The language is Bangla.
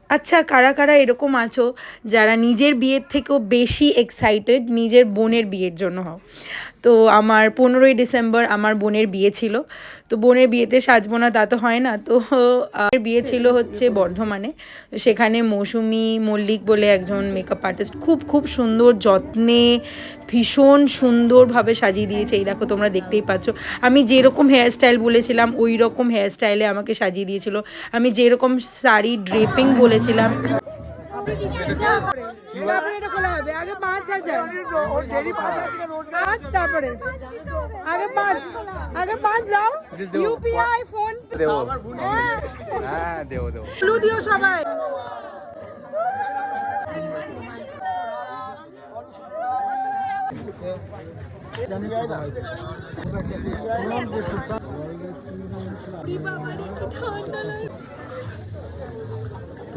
আচ্ছা, কারা কারা এরকম আছো যারা নিজের বিয়ের থেকেও বেশি এক্সাইটেড নিজের বোনের বিয়ের জন্য হও? তো আমার 15ই ডিসেম্বর আমার বোনের বিয়ে ছিল। তো বোনের বিয়েতে সাজবো না তা তো হয় না। তো বিয়ে ছিল হচ্ছে বর্ধমানে। সেখানে মৌসুমী মল্লিক বলে একজন মেকআপ আর্টিস্ট খুব খুব সুন্দর যত্নে ভীষণ সুন্দরভাবে সাজিয়ে দিয়েছে। এই দেখো তোমরা দেখতেই পাচ্ছ। আমি যেরকম হেয়ার স্টাইল বলেছিলাম ওই রকম হেয়ার স্টাইলে আমাকে সাজিয়ে দিয়েছিল। আমি যেরকম শাড়ি ড্রেপিং বলেছিলাম সবাই